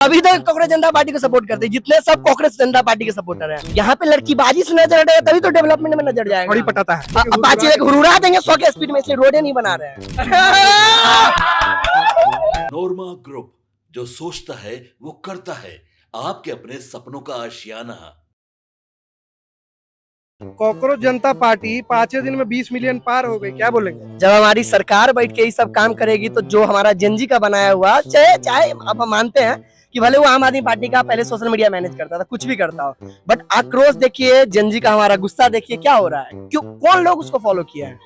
अभी तो कांग्रेस जनता पार्टी को सपोर्ट करते हैं, जितने सब कांग्रेस जनता पार्टी के सपोर्टर हैं। यहाँ पे लड़कीबाजी से नजर हटेगा तभी तो डेवलपमेंट में नजर जाएगा। थोड़ी पटाता है अपाची लेके हुरहुरा देंगे 100 के स्पीड में, इसलिए रोडे नहीं बना रहे हैं। नोरमा ग्रुप, जो सोचता है वो करता है। आपके अपने सपनों का आशियाना। कांग्रेस जनता पार्टी 5 दिन में 20 मिलियन पार हो गई, क्या बोलेंगे? जब हमारी सरकार बैठ के ये सब काम करेगी तो जो हमारा जेनजी का बनाया हुआ, चाहे अब हम मानते हैं कि भले वो आम आदमी पार्टी का पहले सोशल मीडिया मैनेज करता था, कुछ भी करता हो, बट आक्रोश देखिए, जेनजी का हमारा गुस्सा देखिए क्या हो रहा है। क्यों, कौन लोग उसको फॉलो किया है?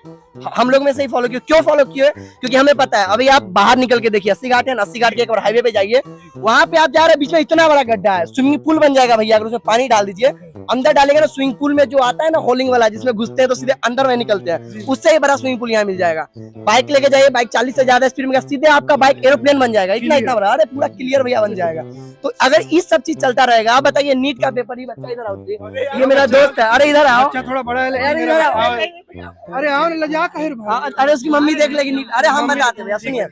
हम लोग में से ही फॉलो किया। क्यों फॉलो किए? क्योंकि हमें पता है। अभी आप बाहर निकल के देखिए, 80 घाट है, 80 घाट के एक बार हाईवे पे जाइए, वहां पे आप जा रहे हैं, बीच में इतना बड़ा गड्ढा है, स्विमिंग पूल बन जाएगा भैया अगर उसमें पानी डाल दीजिए। अंदर डालेगा ना स्विमिंग पूल में, जो आता है ना होलिंग वाला, जिसमें घुसते हैं तो सीधे अंदर में निकलते हैं, उससे ही बड़ा स्विमिंग पूल यहाँ मिल जाएगा। बाइक लेके जाइए, बाइक 40 से ज्यादा स्पीड में, सीधे आपका बाइक एरोप्लेन बन जाएगा, इतना बड़ा, अरे पूरा क्लियर भैया बन जाएगा। तो अगर ये सब चीज चलता रहेगा, आप बताइए, नीट का पेपर ही, बच्चा इधर आओ, ये मेरा दोस्त है, अरे इधर आओ, थोड़ा बड़ा है, अरे आओ ना, लजा कहे, अरे उसकी मम्मी देख लेगी नीट। अरे हम बताते हैं, सुनिए,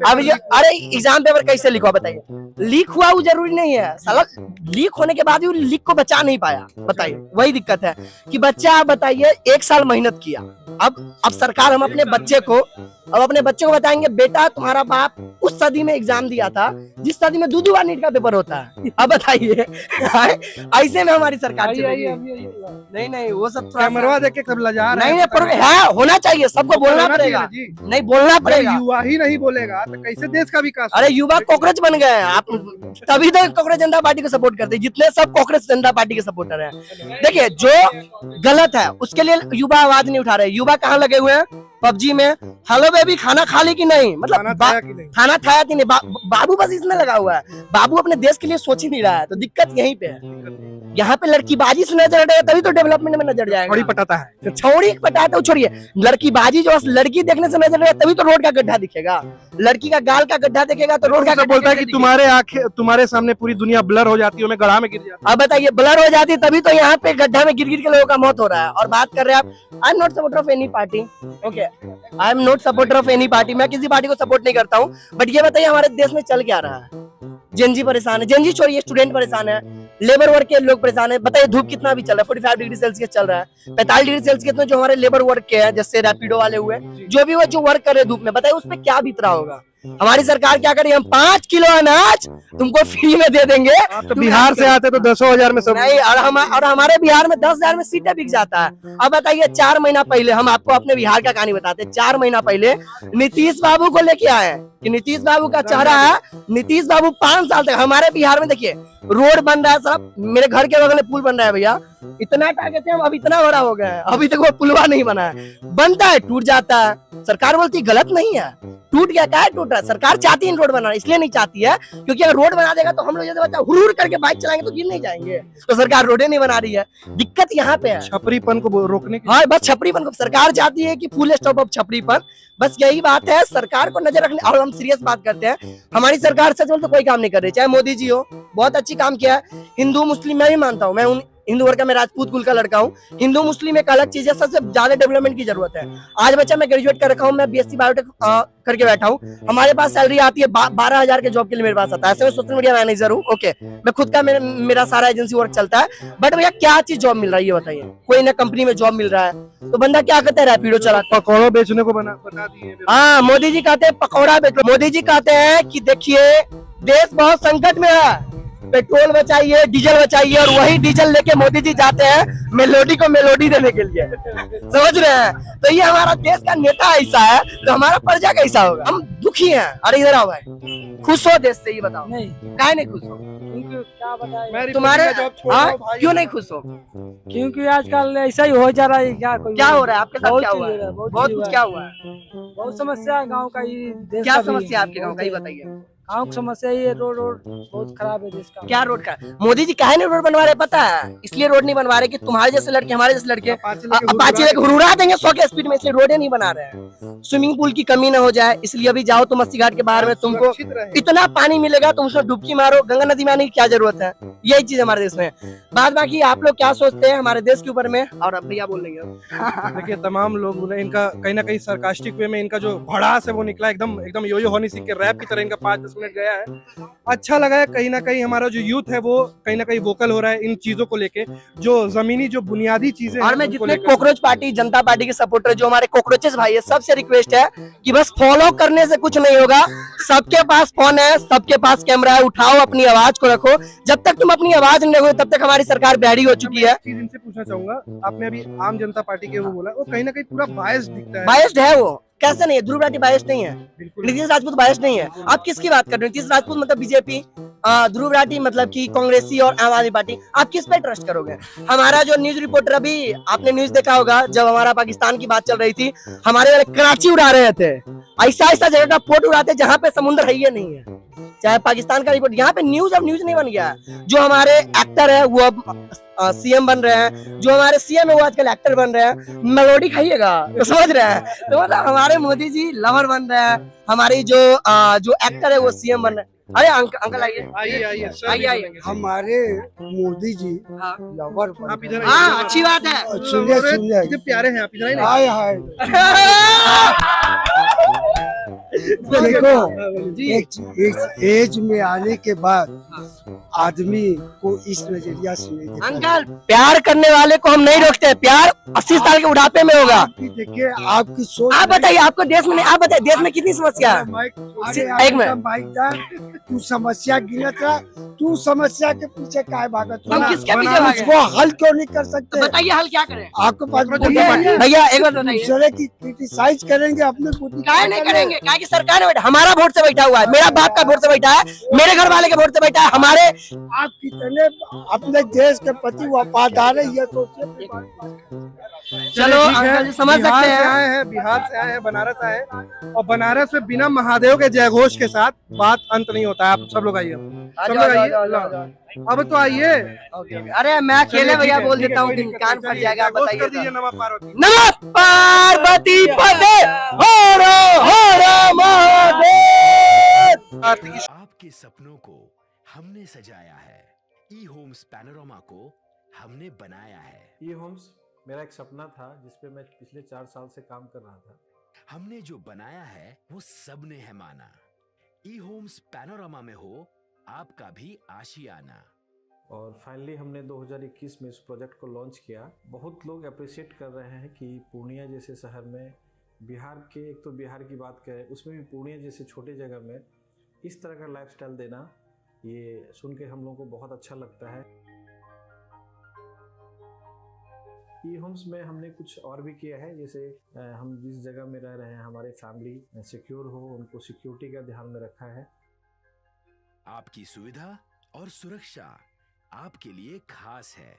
अब ये, अरे एग्जाम पेपर कैसे लिखवा बताइए? लीक हुआ वो जरूरी नहीं है, साला लीक होने के बाद भी लीक को बचा नहीं पाया, बताइए, वही दिक्कत है कि बच्चा, आप बताइए, 1 साल मेहनत किया, अब सरकार, हम अपने बच्चे को, अब अपने बच्चों को बताएंगे, बेटा तुम्हारा बाप उस सदी में एग्जाम दिया था जिस सदी में 2 बार नीट का पेपर होता है। अब बताइए, ऐसे में हमारी सरकार चलेगी? नहीं, वो सब कैमरा देख के सब लजा रहे हैं। नहीं, हाँ, होना चाहिए, सबको बोलना पड़ेगा, नहीं बोलना पड़ेगा। युवा ही नहीं बोलेगा तो कैसे देश का विकास? अरे युवा कांग्रेस बन गए हैं आप, तभी तो कांग्रेस जनता पार्टी को सपोर्ट करते हैं, जितने सब कांग्रेस जनता पार्टी के सपोर्टर हैं। देखिए, जो गलत है उसके लिए युवा आवाज नहीं उठा रहे। युवा कहाँ लगे हुए हैं? पबजी में। हेलो बेबी, खाना खा ली कि नहीं, मतलब खाना खाया कि नहीं, बाबू बस इसमें लगा हुआ है। बाबू अपने देश के लिए सोच ही नहीं रहा है, तो दिक्कत यहीं पे है। यहाँ पे लड़कीबाजी से नजर हटेगा तभी तो डेवलपमेंट में नजर जाएगा। थोड़ी पटाता है, छौड़ी पटाता, छोड़िए, लड़कीबाजी, जो लड़की देखने से नजर आएगा तभी तो रोड का गड्ढा दिखेगा। लड़की का गाल का गड्ढा दिखेगा तो रोड का बोलता है कि तुम्हारे आंखें, तुम्हारे सामने पूरी दुनिया ब्लर हो जाती है, मैं गड्ढा में गिर जाता। अब बताइए, ब्लर हो जाती तभी तो यहाँ पे गड्ढा में गिर गिर के लोगों का मौत हो रहा है। और बात कर रहे हैं आप, I am not supporter of any party, okay, I am not supporter of any party, मैं किसी पार्टी को सपोर्ट नहीं करता हूँ, बट ये बताइए हमारे देश में चल क्या रहा है? जेनजी परेशान है, जेनजी छोड़िए, स्टूडेंट परेशाान है, लेबर वर्क के लोग परेशान है। बताइए धूप कितना भी चल रहा है, 45 डिग्री सेल्सियस चल रहा है, 45 डिग्री सेल्सियस में जो हमारे लेबर वर्क के हैं, जैसे रैपिडो वाले हुए, जो भी वो जो वर्क कर रहे हैं धूप में, बताइए उसमें क्या बीत रहा होगा? हमारी सरकार क्या करे, हम 5 किलो अनाज तुमको फ्री में दे देंगे। तो बिहार से आते तो 10,000 में सब नहीं, और हमारे बिहार में 10,000 में सीटें बिक जाता है। अब बताइए, 4 महीना पहले, हम आपको अपने बिहार का कहानी बताते हैं, 4 महीना पहले नीतीश बाबू को लेके आए कि नीतीश बाबू का चेहरा है, नीतीश बाबू 5 साल तक हमारे बिहार में, देखिए रोड बन रहा है, सब मेरे घर के बगल में पुल बन रहा है भैया, इतना टाके थे हम, अब इतना बड़ा हो गया है, अभी तक वो पुलवा नहीं बना है, बनता है टूट जाता है। सरकार बोलती गलत नहीं है, टूट गया, क्या है टूट रहा है, सरकार चाहती है रोड बनाना, इसलिए नहीं चाहती है क्योंकि अगर रोड बना देगा तो हम लोग जैसे बच्चा हुरूर करके बाइक चलाएंगे तो गिर नहीं जाएंगे, तो सरकार रोडे नहीं बना रही है। दिक्कत यहाँ पे है, छपरीपन को रोकने की। हाँ, बस छपरीपन को सरकार चाहती है कि फुल स्टॉप ऑफ छपरीपन, बस यही बात है। सरकार को नजर रखने, और हम सीरियस बात करते हैं, हमारी सरकार सच बोल तो कोई काम नहीं कर रही, चाहे मोदी जी हो, बहुत अच्छी काम किया है। हिंदू मुस्लिम मैं भी मानता हूँ, मैं उन हिंदू वर्ग का, मैं राजपूत कुल का लड़का हूँ, हिंदू मुस्लिम एक अलग चीज है, सबसे ज्यादा डेवलपमेंट की जरूरत है। आज बच्चा मैं ग्रेजुएट कर रखा हूँ, मैं बीएससी बायोटेक करके बैठा हूँ, हमारे पास सैलरी आती है 12,000 के जॉब के लिए मेरे पास आता है, ऐसे मैं सोशल मीडिया मैनेजर हूँ, ओके, मैं खुद का मेरा सारा एजेंसी वर्क चलता है, बट भैया क्या चीज जॉब मिल रहा है ये बताइए? कोई ना कंपनी में जॉब मिल रहा है, तो बंदा क्या करता है, रैपिडो चलाता है, पकौड़ा बेचने को बता दिए। हाँ, मोदी जी कहते हैं पकौड़ा बेचो, मोदी जी कहते हैं कि देखिए देश बहुत संकट में है, पेट्रोल बचाइए, डीजल बचाइए, और वही डीजल लेके मोदी जी जाते हैं मेलोडी को मेलोडी देने के लिए, समझ रहे हैं? तो ये हमारा देश का नेता ऐसा है तो हमारा प्रजा कैसा होगा? हम दुखी हैं। अरे इधर आओ भाई, खुश हो देश से, ये बताओ। नहीं, काहे नहीं खुश हो? क्या बताएं, तुम्हारे, हाँ, क्यों नहीं खुश हो? क्योंकि आजकल ऐसा ही हो जा रहा है। क्या हो रहा है आपके साथ? बहुत क्या हुआ है? बहुत कुछ क्या हुआ है? बहुत समस्या है गांव का, ये देश क्या का भी। समस्या आपके गाँव का, ये बताइए? गाँव की समस्या ये रोड बहुत खराब है देश का। क्या रोड का? मोदी जी काहे नहीं रोड बनवा रहे पता है? इसलिए रोड नहीं बनवा रहे कि तुम्हारे जैसे लड़के, हमारे जैसे लड़के अपाची लेके हुरहुरा देंगे 100 के स्पीड में, इसलिए रोडे नहीं बना रहे हैं। स्विमिंग पूल की कमी ना हो जाए इसलिए अभी जाओ तुम 80 घाट के बाहर में, तुमको इतना पानी मिलेगा, तुम उसमें डुबकी मारो, गंगा नदी में आने की क्या जरूरत है? यही चीज हमारे देश में। बाद बाकी आप लोग क्या सोचते हैं हमारे देश के ऊपर में? और अब भैया बोल लेंगे। देखिए, तमाम लोग इनका कहीं ना कहीं सरकास्टिक वे में इनका जो भड़ास है वो निकला, एकदम यो यो हनी सिंह के रैप की तरह इनका 5-10 मिनट गया है। अच्छा लगा है, कहीं ना कहीं हमारा जो यूथ है वो कहीं ना कहीं वोकल हो रहा है इन चीजों को लेके, जो जमीनी जो बुनियादी चीजें हैं और मैं उनको जितने लेकर। कॉकरोच पार्टी जनता पार्टी के सपोर्टर जो हमारे कॉकरोचेस भाई है सबसे रिक्वेस्ट है कि बस फॉलो करने से कुछ नहीं होगा। सबके पास फोन है, सबके पास कैमरा है, उठाओ अपनी आवाज को रखो। जब तक तुम अपनी आवाज नहीं रखोगे तब तक हमारी सरकार बैडी हो चुकी है। एक चीज इनसे पूछना चाहूंगा, आपने अभी आम जनता पार्टी के वो बोला, वो कहीं ना कहीं पूरा बायस दिखता है। बायस्ड है वो, कैसे नहीं है? ध्रुव राठी बायस्ड नहीं है, बिल्कुल। नीतीश राजपूत बायस्ड नहीं है। आप किसकी बात कर रहे हो? नीतीश राजपूत मतलब बीजेपी, ध्रुव राठी मतलब कि कांग्रेसी और आम आदमी पार्टी। आप किस पे ट्रस्ट करोगे? हमारा जो न्यूज रिपोर्टर, अभी आपने न्यूज देखा होगा जब हमारा पाकिस्तान की बात चल रही थी, हमारे वाले कराची उड़ा रहे थे। ऐसा ऐसा जगह का पोर्ट उड़ाते जहां पे समुद्र है ही नहीं है, चाहे पाकिस्तान का रिपोर्ट। यहाँ पे न्यूज अब न्यूज नहीं बन गया है। जो हमारे एक्टर है वो अब सीएम बन रहे हैं, जो हमारे सीएम है वो आजकल एक्टर बन रहे हैं। मेलोडी खाइएगा तो समझ रहे हैं। तो मतलब हमारे मोदी जी लवर बन रहे हैं, हमारी जो जो एक्टर है वो सीएम बन रहे हैं। अरे अंकल आइए आइए आइए सर, आइए, भी आइए। बोलेंगे। हमारे मोदी जी हाँ। लवर बन आप इधर हाँ, आइए। अच्छी बात है। सुनिए सुनिए इतने प्यारे हैं आप, इधर आइए ना। हाय हाय देखो, जी। एक एज में आने के बाद आदमी को इस नजरिया से नहीं देखा। अंकल प्यार करने वाले को हम नहीं रोकते, प्यार 80 साल के बुढ़ापे में होगा। आप भी देखिए, आपकी सोच आप बताइए, आपको देश में नहीं, आप बताइए देश में कितनी समस्या है? एक मिनट, तू समस्या गिनत रहा, तू समस्या के पीछे काय भागत हम रहा? किसके पीछे भागे? उसको हल क्यों नहीं कर सकते? बताइए हल क्या करें? आपके पास कॉकरोच बुद्धि जनता है? पार्टी। भैया एक बार बताइए। दूसरे की क्रिटिसाइज करेंगे, अपने बुद्धि काहे नहीं करेंगे? काहे की सरकार है, हमारा वोट से बैठा हुआ है, मेरा बाप का वोट से बैठा है, मेरे घर वाले के वोट से बैठा है, हमारे। आप कितने अपने देश के प्रति वफादार है, ये सोचिए। चलो अंकल जी समझ सकते हैं। आए हैं, बिहार से आए हैं, बनारस आए हैं, और बनारस में बिना महादेव के जयघोष के साथ बात अंत नहीं होता है। आप सब लोग आइए, सब लोग आइए। अब तो आइए। अरे मैं अकेले चलिए, भैया ठीक है, बोल ठीक है, देता हूँ, कोई दिन दिक्कत कान नहीं, फट चलिए, जाएगा। जयघोष बताइए कर दीजिए, नमः पार्वती। नमः पार्वती पते हर हर महादेव। आपके सपनों को हमने सजाया है, ई होम्स पैनोरामा को हमने बनाया है। ई होम्स मेरा एक सपना था जिसपे मैं पिछले 4 साल से काम कर रहा था। हमने जो बनाया है वो सबने है माना। ई होम्स पैनोरामा में हो आपका भी आशियाना। और फाइनली हमने 2021 में इस प्रोजेक्ट को लॉन्च किया। बहुत लोग अप्रिशिएट कर रहे हैं कि पूर्णिया जैसे शहर में, बिहार के, एक तो बिहार की बात करें उसमें भी पूर्णिया जैसे छोटे जगह में इस तरह का लाइफस्टाइल देना, ये सुन के हम लोगों को बहुत अच्छा लगता है। ई होम्स में हमने कुछ और भी किया है, जैसे हम जिस जगह में रह रहे हैं हमारे फैमिली सिक्योर हो, उनको सिक्योरिटी का ध्यान में रखा है। आपकी सुविधा और सुरक्षा आपके लिए खास है,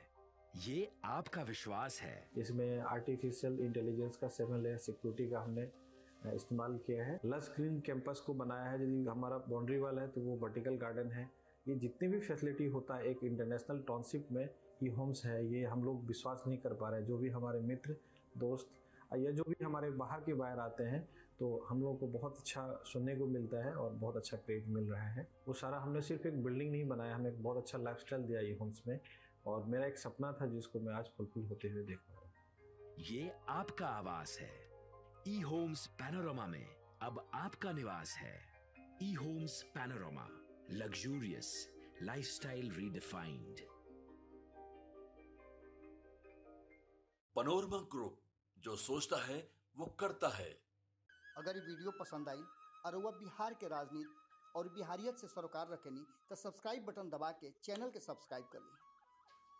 ये आपका विश्वास है। इसमें आर्टिफिशियल इंटेलिजेंस का 7 लेयर सिक्योरिटी का हमने इस्तेमाल किया है। लस ग्रीन कैंपस को बनाया है, यदि हमारा बाउंड्री वाल है तो वो वर्टिकल गार्डन है। ये जितनी भी फैसिलिटी होता है एक इंटरनेशनल टाउनशिप में ई होम्स है, ये हम लोग विश्वास नहीं कर पा रहे हैं। जो भी हमारे मित्र दोस्त या जो भी हमारे बाहर के बाहर आते हैं तो हम लोगों को बहुत अच्छा सुनने को मिलता है और बहुत अच्छा क्रेडिट मिल रहा है। वो सारा हमने सिर्फ एक बिल्डिंग नहीं बनाया, हमें एक बहुत अच्छा लाइफस्टाइल दिया ई होम्स में, और मेरा एक सपना था जिसको मैं आज फुलफिल होते हुए देख रहा हूँ। ये आपका आवास है। ई होम्स पैनोरामा में अब आपका निवास है। E Homes Panorama, luxurious lifestyle redefined. Panorama Group, जो सोचता है वो करता है। अगर ये वीडियो पसंद आई और वह बिहार के राजनीति और बिहारियत से सरोकार रखेनी तो सब्सक्राइब बटन दबा के चैनल के सब्सक्राइब कर ली।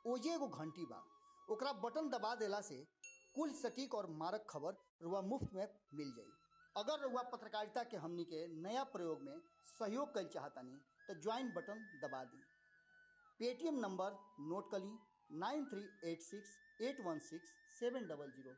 ओजे एगो घंटी बा, ओकरा बटन दबा देला से कुल सटीक और मारक खबर रुआ मुफ्त में मिल जाई। अगर रुआ पत्रकारिता के हमनी के नया प्रयोग में सहयोग कर चाहतानी तो ज्वाइन बटन दबा दी। पेटीएम नंबर नोट कर ली 9386816700।